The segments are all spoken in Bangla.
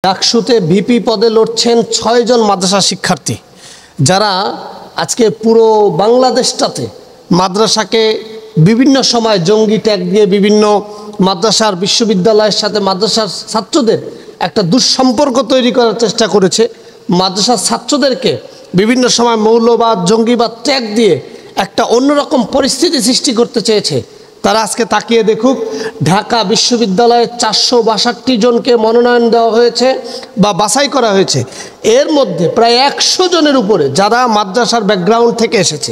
ডাকসুতে ভিপি পদে লড়ছেন ৬ জন মাদ্রাসা শিক্ষার্থী, যারা আজকে পুরো বাংলাদেশটাতে মাদ্রাসাকে বিভিন্ন সময় জঙ্গি ট্যাগ দিয়ে বিভিন্ন মাদ্রাসার বিশ্ববিদ্যালয়ের সাথে মাদ্রাসার ছাত্রদের একটা দুঃসম্পর্ক তৈরি করার চেষ্টা করেছে। মাদ্রাসার ছাত্রদেরকে বিভিন্ন সময় মৌলবাদ, জঙ্গিবাদ ট্যাগ দিয়ে একটা অন্যরকম পরিস্থিতি সৃষ্টি করতে চেয়েছে। তারা আজকে তাকিয়ে দেখুক, ঢাকা বিশ্ববিদ্যালয়ে ৪৬২ জনকে মনোনয়ন দেওয়া হয়েছে বা বাছাই করা হয়েছে। এর মধ্যে প্রায় ১০০ জনের উপরে যারা মাদ্রাসার ব্যাকগ্রাউন্ড থেকে এসেছে।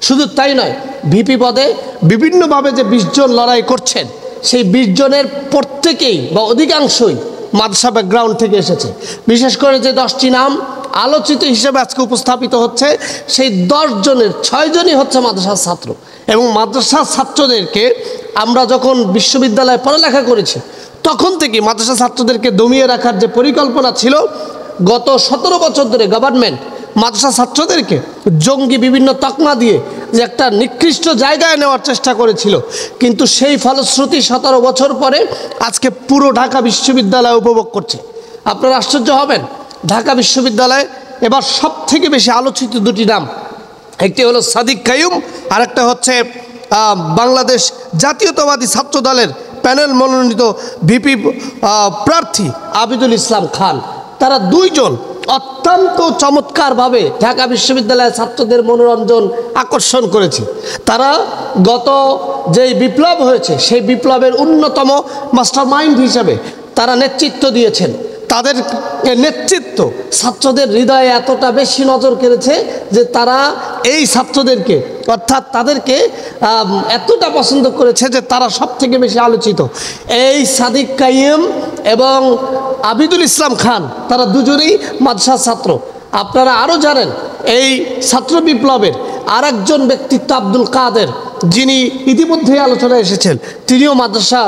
শুধু তাই নয়, ভিপি পদে বিভিন্নভাবে যে ২০ জন লড়াই করছেন, সেই ২০ জনের প্রত্যেকেই বা অধিকাংশই মাদ্রাসা ব্যাকগ্রাউন্ড থেকে এসেছে। বিশেষ করে যে ১০টি নাম আলোচিত হিসেবে আজকে উপস্থাপিত হচ্ছে, সেই ১০ জনের ৬ জনই হচ্ছে মাদ্রাসার ছাত্র। এবং মাদ্রাসার ছাত্রদেরকে আমরা যখন বিশ্ববিদ্যালয়ে পড়ালেখা করেছি, তখন থেকে মাদ্রাসা ছাত্রদেরকে দমিয়ে রাখার যে পরিকল্পনা ছিল, গত ১৭ বছর ধরে গভর্নমেন্ট মাদ্রাসা ছাত্রদেরকে জঙ্গি বিভিন্ন তকমা দিয়ে যে একটা নিকৃষ্ট জায়গায় নেওয়ার চেষ্টা করেছিল। কিন্তু সেই ফলশ্রুতি ১৭ বছর পরে আজকে পুরো ঢাকা বিশ্ববিদ্যালয় উপভোগ করছে। আপনারা আশ্চর্য হবেন, ঢাকা বিশ্ববিদ্যালয়ে এবার সব থেকে বেশি আলোচিত দুটি নাম, একটি হলো সাদিক কাইয়ুম, আর একটা হচ্ছে বাংলাদেশ জাতীয়তাবাদী ছাত্র দলের প্যানেল মনোনীত ভিপি প্রার্থী আবিদুল ইসলাম খান। তারা দুইজন অত্যন্ত চমৎকারভাবে ঢাকা বিশ্ববিদ্যালয়ের ছাত্রদের মনোরঞ্জন আকর্ষণ করেছে। তারা গত যেই বিপ্লব হয়েছে, সেই বিপ্লবের অন্যতম মাস্টারমাইন্ড হিসাবে তারা নেতৃত্ব দিয়েছেন। তাদের নেতৃত্ব ছাত্রদের হৃদয়ে এতটা বেশি নজর কেড়েছে যে তারা এই ছাত্রদেরকে, অর্থাৎ তাদেরকে এতটা পছন্দ করেছে যে তারা সব থেকে বেশি আলোচিত। এই সাদিক কাইয়ুম এবং আবিদুল ইসলাম খান, তারা দুজনেই মাদ্রাসার ছাত্র। আপনারা আরও জানেন, এই ছাত্র বিপ্লবের আর একজন ব্যক্তিত্ব আব্দুল কাদের, যিনি ইতিমধ্যেই আলোচনায় এসেছেন, তিনিও মাদ্রাসা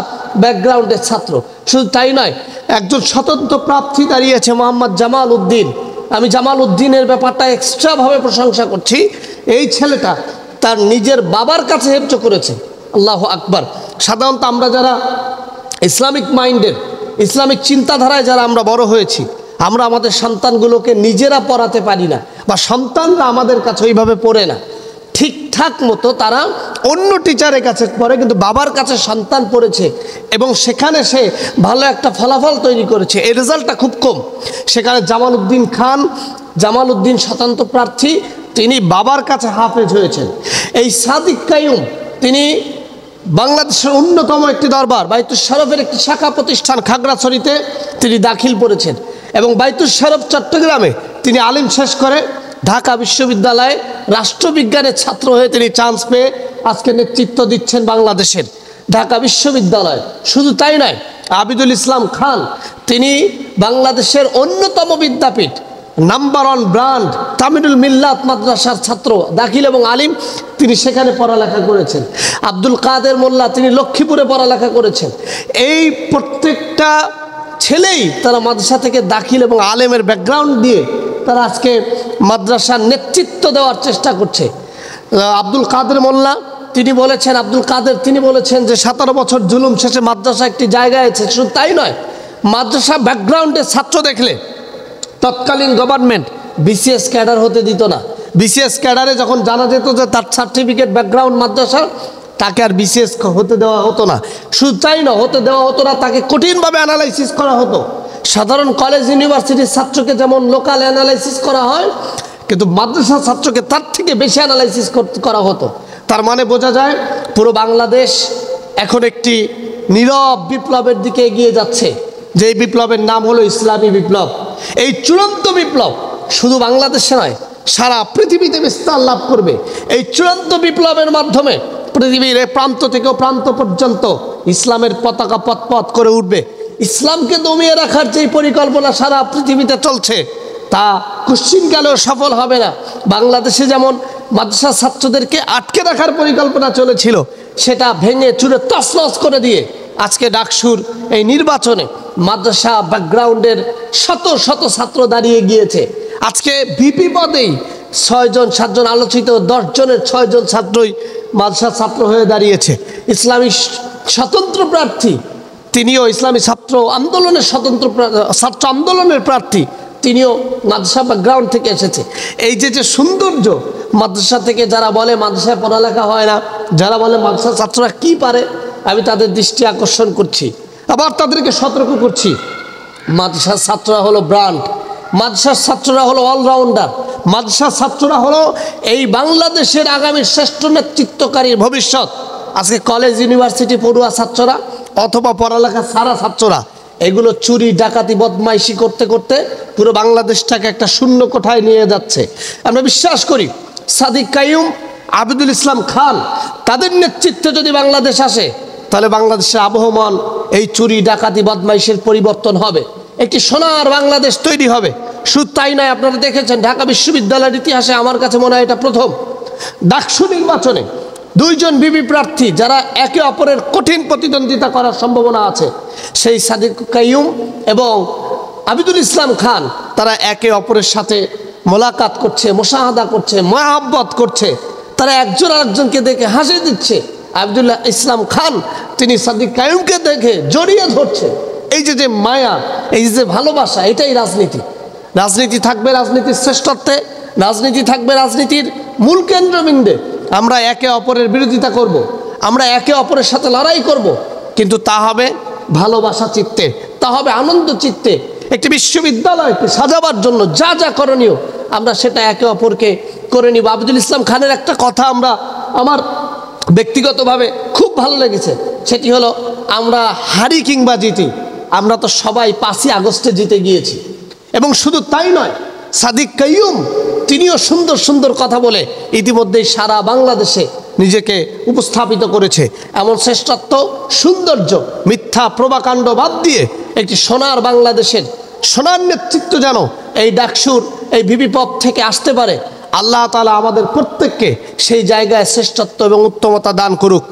ব্যাকগ্রাউন্ডের ছাত্র। শুধু তাই নয়, একজন স্বতন্ত্র প্রার্থী দাঁড়িয়েছে মোহাম্মদ জামাল উদ্দিন। আমি জামাল উদ্দিনের ব্যাপারটা এক্সট্রাভাবে প্রশংসা করছি। এই ছেলেটা তার নিজের বাবার কাছে হেফজ করেছে। আল্লাহু আকবার। সাধারণত আমরা যারা ইসলামিক মাইন্ডের, ইসলামিক চিন্তাধারায় যারা আমরা বড় হয়েছি, আমরা আমাদের সন্তানগুলোকে নিজেরা পড়াতে পারি না, বা সন্তানরা আমাদের কাছে ওইভাবে পড়ে না ঠিকঠাক মতো। তারা অন্য টিচারের কাছে পড়ে, কিন্তু বাবার কাছে সন্তান পড়েছে এবং সেখানে সে ভালো একটা ফলাফল তৈরি করেছে। এই রেজাল্টটা খুব কম। সেখানে জামাল উদ্দিন খান, জামাল উদ্দিন স্বতন্ত্র প্রার্থী, তিনি বাবার কাছে হাফেজ হয়েছেন। এই সাদিক কাইয়ুম, তিনি বাংলাদেশের অন্যতম একটি দরবার বাইতুল শরফের একটি শাখা প্রতিষ্ঠান খাগড়াছড়িতে তিনি দাখিল করেছেন, এবং বাইতুল শরফ চট্টগ্রামে তিনি আলিম শেষ করে ঢাকা বিশ্ববিদ্যালয়ে রাষ্ট্রবিজ্ঞানের ছাত্র হয়ে তিনি চান্স পেয়ে আজকে নেতৃত্ব দিচ্ছেন বাংলাদেশের ঢাকা বিশ্ববিদ্যালয়। শুধু তাই নয়, আবিদুল ইসলাম খান, তিনি বাংলাদেশের অন্যতম বিদ্যাপীঠ নাম্বার 1 ব্র্যান্ড তামিরুল মিল্লাত মাদ্রাসার ছাত্র, দাখিল এবং আলিম, তিনি সেখানে পড়ালেখা করেছেন। আব্দুল কাদের মোল্লা, তিনি লক্ষ্মীপুরে পড়ালেখা করেছেন। এই প্রত্যেকটা ছেলেই তারা মাদ্রাসা থেকে দাখিল এবং আলেমের ব্যাকগ্রাউন্ড দিয়ে তারা আজকে মাদ্রাসার নেতৃত্ব দেওয়ার চেষ্টা করছে। আব্দুল কাদের মোল্লা তিনি বলেছেন, তিনি বলেছেন যে 17 বছর জুলুম শেষে মাদ্রাসা একটি জায়গায় আছে। শুধু তাই নয়, মাদ্রাসা ব্যাকগ্রাউন্ডের ছাত্র দেখলে তৎকালীন গভর্নমেন্ট বিসিএস ক্যাডার হতে দিত না। বিসিএস ক্যাডারে যখন জানা যেত যে তার সার্টিফিকেট ব্যাকগ্রাউন্ড মাদ্রাসা, তাকে আর বিসিএস হতে দেওয়া হতো না। শুধু তাই না, হতে দেওয়া হতো না, তাকে কঠিনভাবে অ্যানালাইসিস করা হতো। সাধারণ কলেজ ইউনিভার্সিটির ছাত্রকে যেমন লোকাল অ্যানালাইসিস করা হয়, কিন্তু মাদ্রাসার ছাত্রকে তার থেকে বেশি অ্যানালাইসিস করা হতো। তার মানে বোঝা যায় পুরো বাংলাদেশ এখন একটি নীরব বিপ্লবের দিকে এগিয়ে যাচ্ছে, যে বিপ্লবের নাম হলো ইসলামী বিপ্লব। এই চূড়ান্ত বিপ্লব শুধু বাংলাদেশে নয়, সারা পৃথিবীতে বিস্তার লাভ করবে। এই চূড়ান্ত বিপ্লবের মাধ্যমে পৃথিবীর প্রান্ত থেকে প্রান্ত পর্যন্ত ইসলামের পতাকা পথ করে উঠবে। ইসলামকে দমিয়ে রাখার যে পরিকল্পনা সারা পৃথিবীতে চলছে, তা কুশ্চিনকালেও সফল হবে না। বাংলাদেশে যেমন মাদ্রাসা ছাত্রদেরকে আটকে রাখার পরিকল্পনা চলেছিল, সেটা ভেঙে চুরে তছনছ করে দিয়ে আজকে ডাকসুর এই নির্বাচনে মাদ্রাসা ব্যাকগ্রাউন্ডের শত শত ছাত্র দাঁড়িয়ে গিয়েছে। আজকে ভিপি পদেই 6 জন 7 জন আলোচিত 10 জনের 6 জন ছাত্রই মাদ্রাসা ছাত্র হয়ে দাঁড়িয়েছে। ইসলামী স্বতন্ত্র প্রার্থী তিনিও ইসলামী ছাত্র আন্দোলনের স্বতন্ত্র ছাত্র আন্দোলনের প্রার্থী, তিনিও মাদ্রাসা ব্যাকগ্রাউন্ড থেকে এসেছে। এই যে সৌন্দর্য মাদ্রাসা থেকে, যারা বলে মাদ্রাসায় পড়ালেখা হয় না, যারা বলে মাদ্রাসা ছাত্ররা কি পারে, আমি তাদের দৃষ্টি আকর্ষণ করছি, আবার তাদেরকে সতর্ক করছি। মাদ্রাসার ছাত্ররা হলো ব্র্যান্ড, মাদ্রাসার ছাত্ররা হলো অলরাউন্ডার, মাদ্রাসার ছাত্ররা হলো এই বাংলাদেশের আগামী শ্রেষ্ঠ নেতৃত্বকারীর ভবিষ্যৎ। আজকে কলেজ ইউনিভার্সিটি পড়ুয়া ছাত্ররা অথবা পড়ালেখা সারা ছাত্ররা এগুলো চুরি ডাকাতি বদমাইশি করতে করতে পুরো বাংলাদেশটাকে একটা শূন্য কোঠায় নিয়ে যাচ্ছে। আমরা বিশ্বাস করি সাদিক কাইয়ুম, আবিদুল ইসলাম খান, তাদের নেতৃত্বে যদি বাংলাদেশ আসে, তাহলে বাংলাদেশের আবহমান এই চুরি ডাকাতি বদমাইশের পরিবর্তন হবে, একটি সোনার বাংলাদেশ তৈরি হবে। শুধু তাই নয়, আপনারা দেখেছেন ঢাকা বিশ্ববিদ্যালয়ের ইতিহাসে আমার কাছে মনে হয় এটা প্রথম, ডাকসু নির্বাচনে দুইজন বিবি প্রার্থী যারা একে অপরের কঠিন প্রতিদ্বন্দ্বিতা করার সম্ভাবনা আছে, সেই সাদিক কাইয়ুম এবং আবিদুল ইসলাম খান, তারা একে অপরের সাথে মোলাকাত করছে, মোশাহাদা করছে, মহাব্বত করছে, তারা একজন আরেকজনকে দেখে হাসি দিচ্ছে। আবিদুল ইসলাম খান তিনি সাদিক কাইয়ুমকে দেখে জড়িয়ে ধরছে। এই যে মায়া, এই যে ভালোবাসা, এটাই রাজনীতি। রাজনীতি থাকবে রাজনীতির শ্রেষ্ঠত্বে, রাজনীতি থাকবে রাজনীতির মূল কেন্দ্রবিন্দে। আমরা একে অপরের বিরোধিতা করব, আমরা একে অপরের সাথে লড়াই করব, কিন্তু তা হবে ভালোবাসা চিত্তে, তা হবে আনন্দ চিত্তে। একটি বিশ্ববিদ্যালয়কে সাজাবার জন্য যা যা করণীয় আমরা সেটা একে অপরকে করে নিব। আবিদুল ইসলাম খানের একটা কথা আমার ব্যক্তিগতভাবে খুব ভালো লেগেছে, সেটি হলো আমরা হারি কিংবা জিতি, আমরা তো সবাই 5ই আগস্টে জিতে গিয়েছি। এবং শুধু তাই নয়, সাদিক কাইয়ুম তিনিও সুন্দর সুন্দর কথা বলে ইতিমধ্যেই সারা বাংলাদেশে নিজেকে উপস্থাপিত করেছে। এমন শ্রেষ্ঠত্ব, সৌন্দর্য, মিথ্যা প্রভাকাণ্ড বাদ দিয়ে একটি সোনার বাংলাদেশের সোনার নেতৃত্ব যেন এই ডাকসুর এই ভিপি পদ থেকে আসতে পারে, আল্লাহ তাআলা আমাদের প্রত্যেককে সেই জায়গায় শ্রেষ্ঠত্ব এবং উত্তমতা দান করুক।